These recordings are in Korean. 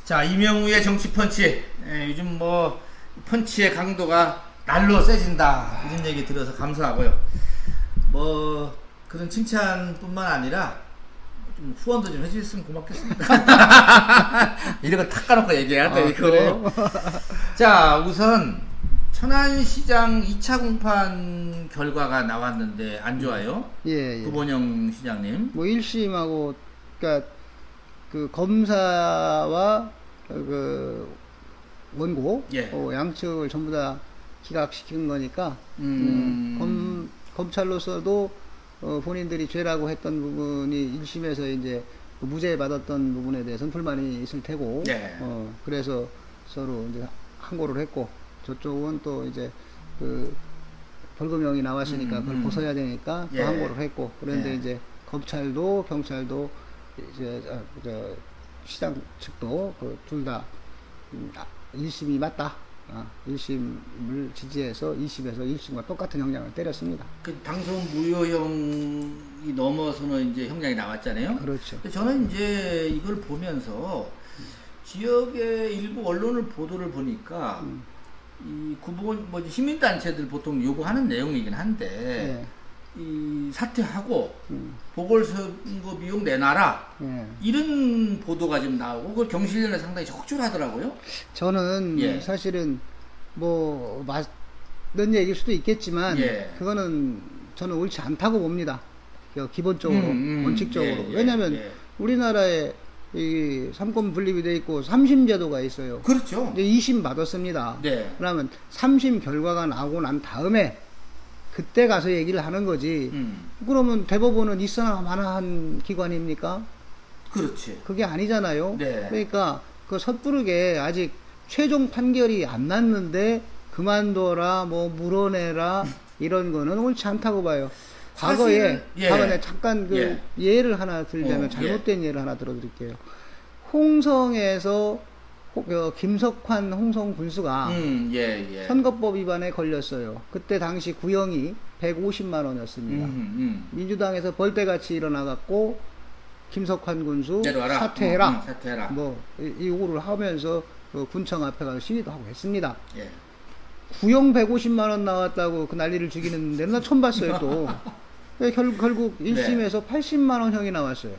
자, 이명우의 정치 펀치. 요즘 뭐 펀치의 강도가 날로 세진다 이런 얘기 들어서 감사하고요. 뭐 그런 칭찬뿐만 아니라 좀 후원도 좀 해주셨으면 고맙겠습니다. 이런 거 탁 까놓고 얘기해야 돼 이거. 자, 우선 천안시장 2차 공판 결과가 나왔는데 안 좋아요? 예. 구본영 시장님. 뭐 1심하고 그러니까 그 검사와 그 원고 예. 양측을 전부 다 기각시킨 거니까 검찰로서도 본인들이 죄라고 했던 부분이 1심에서 이제 무죄 받았던 부분에 대해서는 불만이 있을 테고 예. 그래서 서로 이제 항고를 했고 저쪽은 또 이제 그 벌금형이 나왔으니까 그걸 벗어야 되니까 또 예. 항고를 했고 그런데 예. 이제 검찰도 경찰도 이제 시장 측도 그 둘 다 1심이 맞다. 1심을 지지해서 2심에서 1심과 똑같은 형량을 때렸습니다. 그 당선 무효형이 넘어서는 이제 형량이 나왔잖아요. 그렇죠. 저는 이제 이걸 보면서 지역의 일부 언론을 보도를 보니까 이 구본 뭐 시민단체들 보통 요구하는 내용이긴 한데 예. 이 사퇴하고 보궐선거 비용 내놔라 예. 이런 보도가 지금 나오고 그걸 경실련에 상당히 적절하더라고요. 저는 예. 사실은 뭐 맞는 얘기일 수도 있겠지만 예. 그거는 저는 옳지 않다고 봅니다. 기본적으로 원칙적으로. 예, 예, 왜냐하면 예. 우리나라에 이 삼권 분립이 돼 있고 3심 제도가 있어요. 그렇죠. 이제 2심 받았습니다. 네. 그러면 3심 결과가 나오고 난 다음에 그때 가서 얘기를 하는 거지. 그러면 대법원은 있어나 마나한 기관입니까? 그렇지. 그게 아니잖아요. 네. 그러니까 그 섣부르게 아직 최종 판결이 안 났는데 그만둬라, 뭐 물어내라 이런 거는 옳지 않다고 봐요. 과거에 예. 과거에 잠깐 그 예. 예를 하나 들자면 잘못된 예를 하나 들어드릴게요. 홍성에서 김석환 홍성 군수가 예. 선거법 위반에 걸렸어요. 그때 당시 구형이 150만 원이었습니다. 민주당에서 벌떼같이 일어나갖고 김석환 군수 내려와라. 사퇴해라. 사퇴해라. 뭐 이 요구를 하면서 그 군청 앞에 가서 시위도 하고 했습니다. 예. 구형 150만 원 나왔다고 그 난리를 죽이는 데는 나 처음 봤어요 또. 결국 1심에서 80만 원 형이 나왔어요.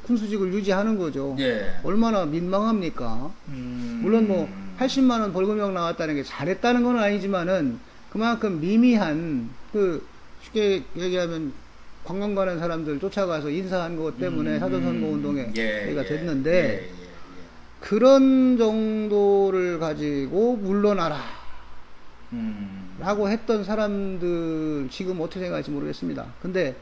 군수직을 유지하는 거죠. 예. 얼마나 민망합니까? 물론 뭐 80만 원 벌금형 나왔다는 게 잘했다는 건 아니지만은 그만큼 미미한 그 쉽게 얘기하면 관광 가는 사람들 쫓아가서 인사한 것 때문에 사전선거 운동에 얘기가 됐는데 그런 정도를 가지고 물러나라 라고 했던 사람들 지금 어떻게 생각할지 모르겠습니다. 근데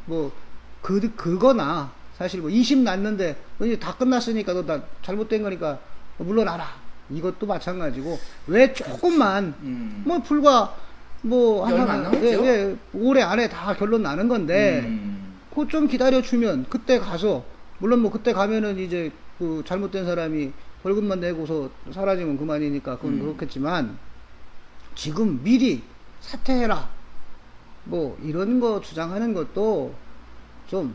뭐 그거나 사실 뭐 2심 났는데 이제 다 끝났으니까 너 다 잘못된 거니까 물러나라 이것도 마찬가지고 왜 조금만 뭐 불과 뭐 올해 안에 다 결론 나는 건데 그거 좀 기다려 주면 그때 가서 물론 뭐 그때 가면은 이제 그 잘못된 사람이 벌금만 내고서 사라지면 그만이니까 그건 그렇겠지만 지금 미리 사퇴해라 뭐 이런 거 주장하는 것도 좀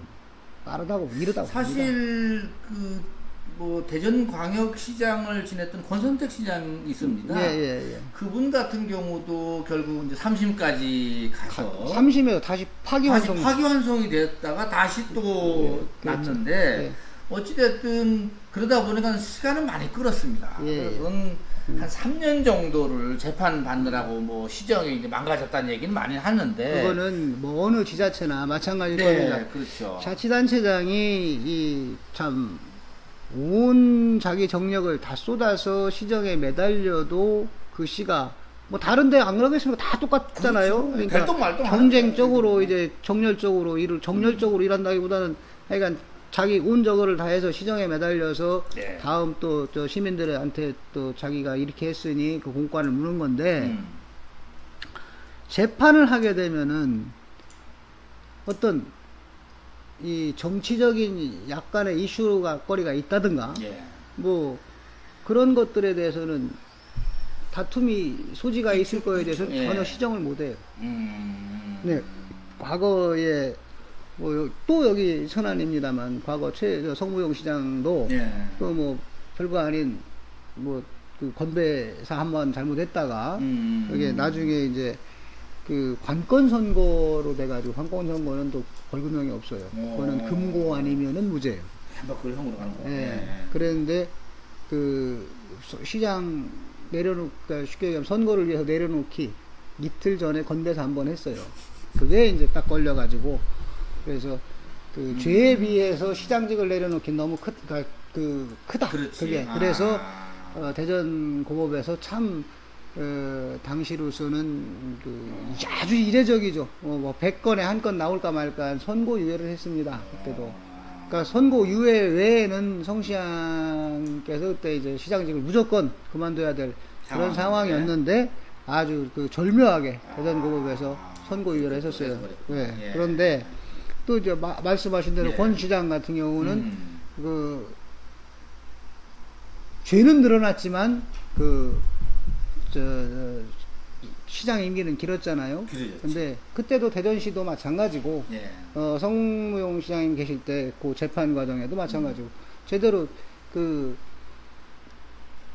빠르다고 이르다고 사실 그 뭐 대전광역시장을 지냈던 권선택 시장이 있습니다. 예. 그분 같은 경우도 결국 이제 3심까지 가서 3심에서 다시 파기환송이 됐다가 다시 또 났는데 예. 어찌됐든 그러다 보니까 시간은 많이 끌었습니다. 한 3년 정도를 재판 받느라고 뭐 시정이 이제 망가졌다는 얘기는 많이 하는데 그거는 뭐 어느 지자체나 마찬가지일 겁니다. 그렇죠. 자치단체장이 참 온 자기 정력을 다 쏟아서 시정에 매달려도 그 시가 뭐 다른데 안 그러겠습니까? 다 똑같잖아요. 그렇죠. 그러니까 경쟁적으로 이제 정열적으로 일한다기보다는 하여간 자기 온 저거를 다해서 시정에 매달려서 다음 또 저 시민들한테 또 자기가 이렇게 했으니 그 공권을 무는 건데 재판을 하게 되면은 어떤 이 정치적인 약간의 이슈가 거리가 있다든가 뭐 그런 것들에 대해서는 다툼이 소지가 있을 거에 대해서 전혀 시정을 못해요. 네, 과거에 뭐 또 여기 천안입니다만 과거 성무용 시장도 또 뭐 별거 아닌 뭐 그 건배사 한번 잘못했다가 그게 나중에 이제 그 관건 선고로 돼가지고 관건 선고는 또 벌금형이 없어요. 그거는 금고 아니면은 무죄예요. 한박글형으로 가는 거. 예. 그랬는데 그 시장 내려놓까 쉽게 얘기하면 선거를 위해서 내려놓기 이틀 전에 건배사 한번 했어요. 그게 이제 딱 걸려가지고 그래서 그 죄에 비해서 시장직을 내려놓기 너무 크다. 그렇지. 그게 그래서 대전 고법에서 참 당시로서는 그 아주 이례적이죠. 뭐 100건에 한 건 나올까 말까 선고유예를 했습니다. 그때도. 그러니까 선고유예 외에는 성시장께서 그때 이제 시장직을 무조건 그만둬야 될 그런 상황이었는데 아주 그 절묘하게 대전 고법에서 선고유예를 했었어요. 네. 그런데 또 이제 말씀하신 대로 권 시장 같은 경우는 그 죄는 늘어났지만 시장 임기는 길었잖아요. 근데 그때도 대전시도 마찬가지고 성무용 시장님 계실 때 그 재판 과정에도 마찬가지고 제대로 그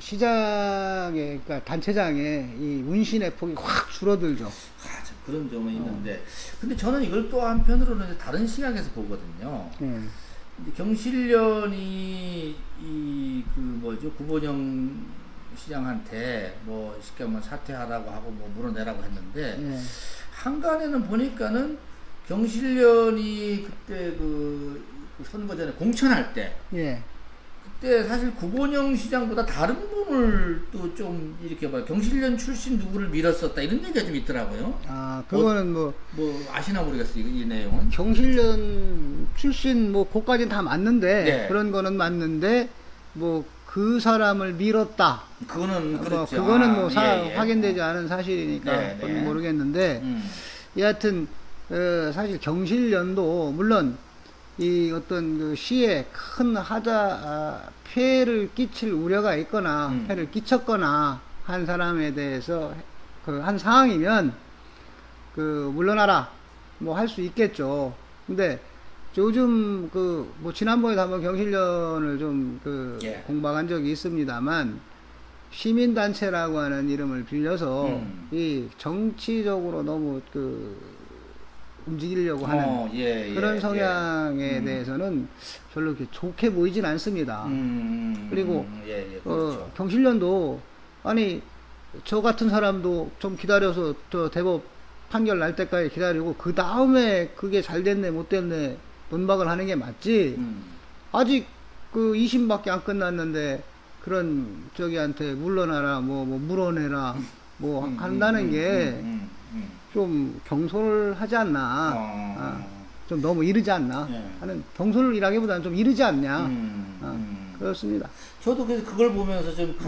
시장의 그러니까 단체장의 이 운신의 폭이 확 줄어들죠. 참 그런 점은 있는데 근데 저는 이걸 또 한편으로는 이제 다른 시각에서 보거든요. 경실련이 그 뭐죠 구본영 시장한테 뭐 쉽게 말하면 사퇴하라고 하고 뭐 물어내라고 했는데 한간에는 보니까는 경실련이 그때 그 선거 전에 공천할 때 그때 사실 구본영 시장보다 다른 분을 또 좀 이렇게 봐 경실련 출신 누구를 밀었었다 이런 얘기가 좀 있더라고요. 아 그거는 뭐 아시나 모르겠어요 이 내용은. 경실련 출신 뭐 그까지는 다 맞는데 그런 거는 맞는데 뭐 그 사람을 밀었다. 그거는 그렇죠. 그거는 뭐 확인되지 않은 사실이니까 그건 모르겠는데 여하튼 사실 경실련도 물론 이 어떤 그 시에 큰 피해를 끼칠 우려가 있거나 피해를 끼쳤거나 한 사람에 대해서 그 한 상황이면 그 물러나라 뭐 할 수 있겠죠. 근데 요즘 뭐 지난번에 한번 경실련을 좀 공박한 적이 있습니다만 시민단체라고 하는 이름을 빌려서 이 정치적으로 너무 움직이려고 하는 그런 성향에 대해서는 별로 이렇게 좋게 보이진 않습니다. 그리고 그렇죠. 경실련도 아니 저 같은 사람도 좀 기다려서 저 대법 판결 날 때까지 기다리고 그 다음에 그게 잘 됐네 못 됐네 논박을 하는 게 맞지. 아직 그 2심밖에 안 끝났는데 그런 저기한테 물러나라 뭐 물어내라 뭐 한다는 게 좀 경솔하지 않나. 좀 너무 이르지 않나 하는 경솔이라기보다는 좀 이르지 않냐. 그렇습니다. 저도 그래서 그걸 보면서 좀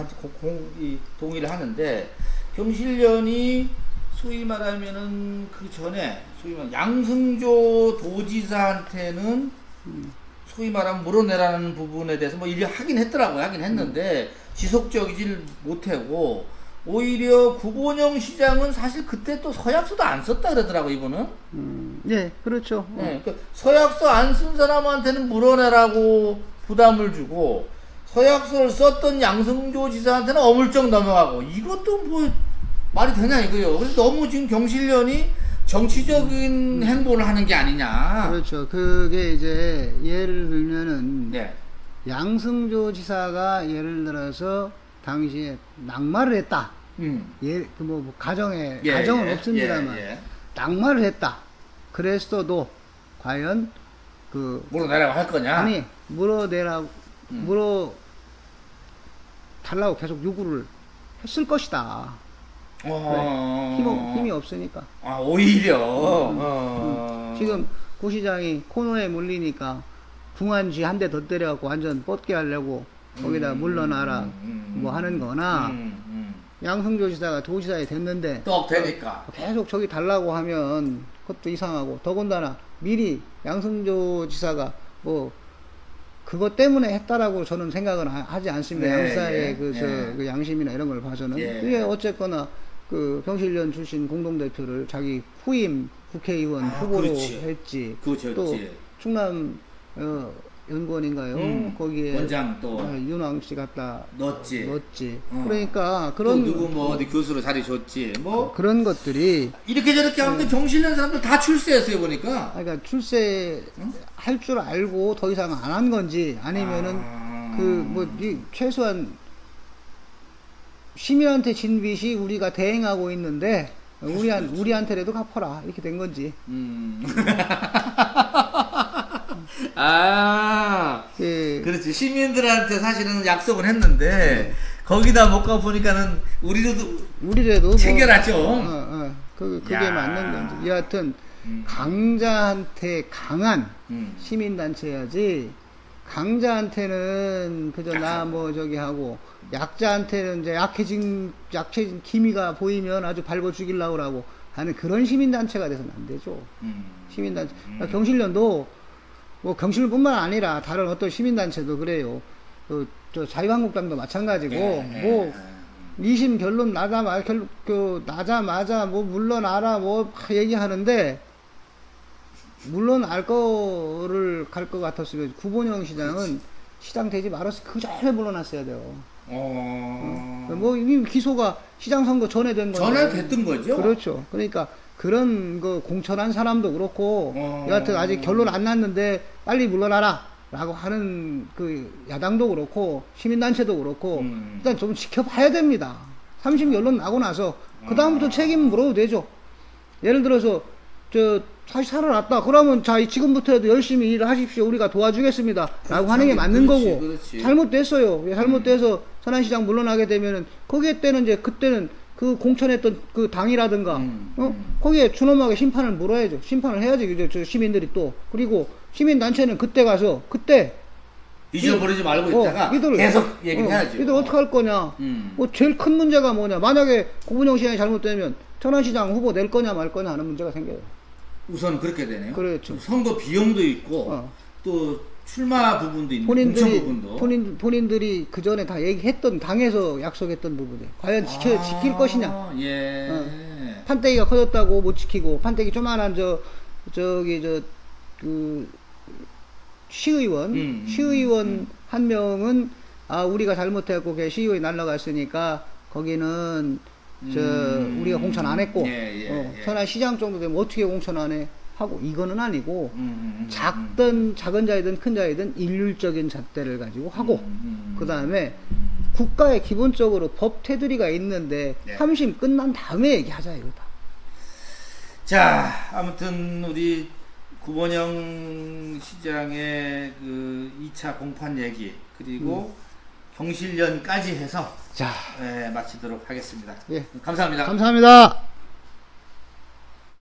동의를 하는데 경실련이 소위 말하면은 그 전에 소위 말하면 양승조 도지사한테는 소위 말하면 물어내라는 부분에 대해서 뭐 일을 하긴 했더라고요. 하긴 했는데 지속적이질 못하고 오히려 구본영 시장은 사실 그때 또 서약서도 안 썼다 그러더라고 이분은. 네, 그렇죠. 그러니까 서약서 안 쓴 사람한테는 물어내라고 부담을 주고 서약서를 썼던 양승조 지사한테는 어물쩍 넘어가고 이것도 뭐 말이 되냐 이거요. 그래서 너무 지금 경실련이 정치적인 행보를 하는 게 아니냐. 그렇죠. 그게 이제 예를 들면은 양승조 지사가 예를 들어서 당시에 낙마를 했다. 가정은 없습니다만 낙마를 했다. 그랬어도 과연 물어내라고 할 거냐? 아니 물어달라고 계속 요구를 했을 것이다. 힘이 없으니까. 오히려. 지금 고 시장이 코너에 몰리니까 궁한쥐 한 대 더 때려갖고 완전 뻗게 하려고 거기다 물러나라 뭐 하는 거나 양승조 지사가 도지사에 됐는데 떡 되니까 계속 저기 달라고 하면 그것도 이상하고 더군다나 미리 양승조 지사가 뭐 그것 때문에 했다라고 저는 생각은 하지 않습니다. 양사의 그 양심이나 이런 걸 봐서는 이게 어쨌거나 그 경실련 출신 공동대표를 자기 후임 국회의원 후보로 했지. 또 충남 연구원인가요? 거기에 원장 또 윤왕 씨 갖다 넣었지. 그러니까 또 그런 누구 뭐 어디 교수로 자리 줬지. 뭐 그런 것들이 이렇게 저렇게 하는데 경실련 사람들 다 출세했어요 보니까. 그러니까 출세 할 줄 알고 더 이상 안 한 건지 아니면은 그 뭐 최소한 시민한테 진 빚이 우리가 대행하고 있는데 우리한테라도 갚아라 이렇게 된 건지. 예. 그렇지. 시민들한테 사실은 약속을 했는데 거기다 못 가 보니까는 우리라도 챙겨놨죠. 그게 맞는 건지. 여하튼 강자한테 강한 시민단체야지. 강자한테는 그저 나 뭐 저기 하고 약자한테는 이제 약해진 기미가 보이면 아주 밟아 죽이려고 하고 하는 그런 시민단체가 돼서는 안 되죠. 시민단체. 그러니까 경실련도 뭐 경실뿐만 아니라 다른 어떤 시민단체도 그래요. 저 자유한국당도 마찬가지고 뭐 2심 결론 나자마자 뭐 물러나라 뭐 얘기하는데 물러날 거를 갈 것 같았으면 구본영 시장은 시장 되지 말았어. 그 전에 물러났어야 돼요. 뭐 이미 기소가 시장 선거 전에 된 거죠. 전에 됐던 거죠. 그렇죠. 그러니까 그런 거 공천한 사람도 그렇고 여하튼 아직 결론 안 났는데 빨리 물러나라 라고 하는 그 야당도 그렇고 시민단체도 그렇고 일단 좀 지켜봐야 됩니다. 3심 결론 나고 나서 그 다음부터 책임 물어도 되죠. 예를 들어서 다시 살아났다. 그러면 자 지금부터라도 열심히 일을 하십시오. 우리가 도와주겠습니다. 라고 하는 게 맞는 거고. 그렇지. 잘못됐어요. 잘못돼서 선안시장 물러나게 되면은 거기에 때는 이제 그때는 그 공천했던 그 당이라든가 거기에 준엄하게 심판을 물어야죠. 심판을 해야지 저 시민들이 또. 그리고 시민단체는 그때 가서 그때 잊어버리지 말고 있다가 계속 얘기를 해야죠. 이들 어떻게 할 거냐. 뭐 제일 큰 문제가 뭐냐. 만약에 구본영 시장이 잘못되면 천안시장 후보 낼 거냐 말 거냐 하는 문제가 생겨요. 우선 그렇게 되네요. 그렇죠. 선거 비용도 있고 또 출마 부분도 있고 공천 부분도 본인들이 그 전에 다 얘기했던 당에서 약속했던 부분이 과연 지킬 것이냐. 판때기가 커졌다고 못 지키고 판때기 조만한 그 시의원 한 명은 우리가 잘못해갖고 시의원이 날라갔으니까 거기는 우리가 공천 안 했고 천안 시장 정도 되면 어떻게 공천 안 해 하고 이거는 아니고 작은 자이든 큰 자이든 일률적인 잣대를 가지고 하고 그 다음에 국가에 기본적으로 법 테두리가 있는데 3심 끝난 다음에 얘기하자 이거다. 자, 아무튼 우리 구본영 시장의 그 2차 공판 얘기 그리고 경실련까지 해서 마치도록 하겠습니다. 예. 감사합니다. 감사합니다.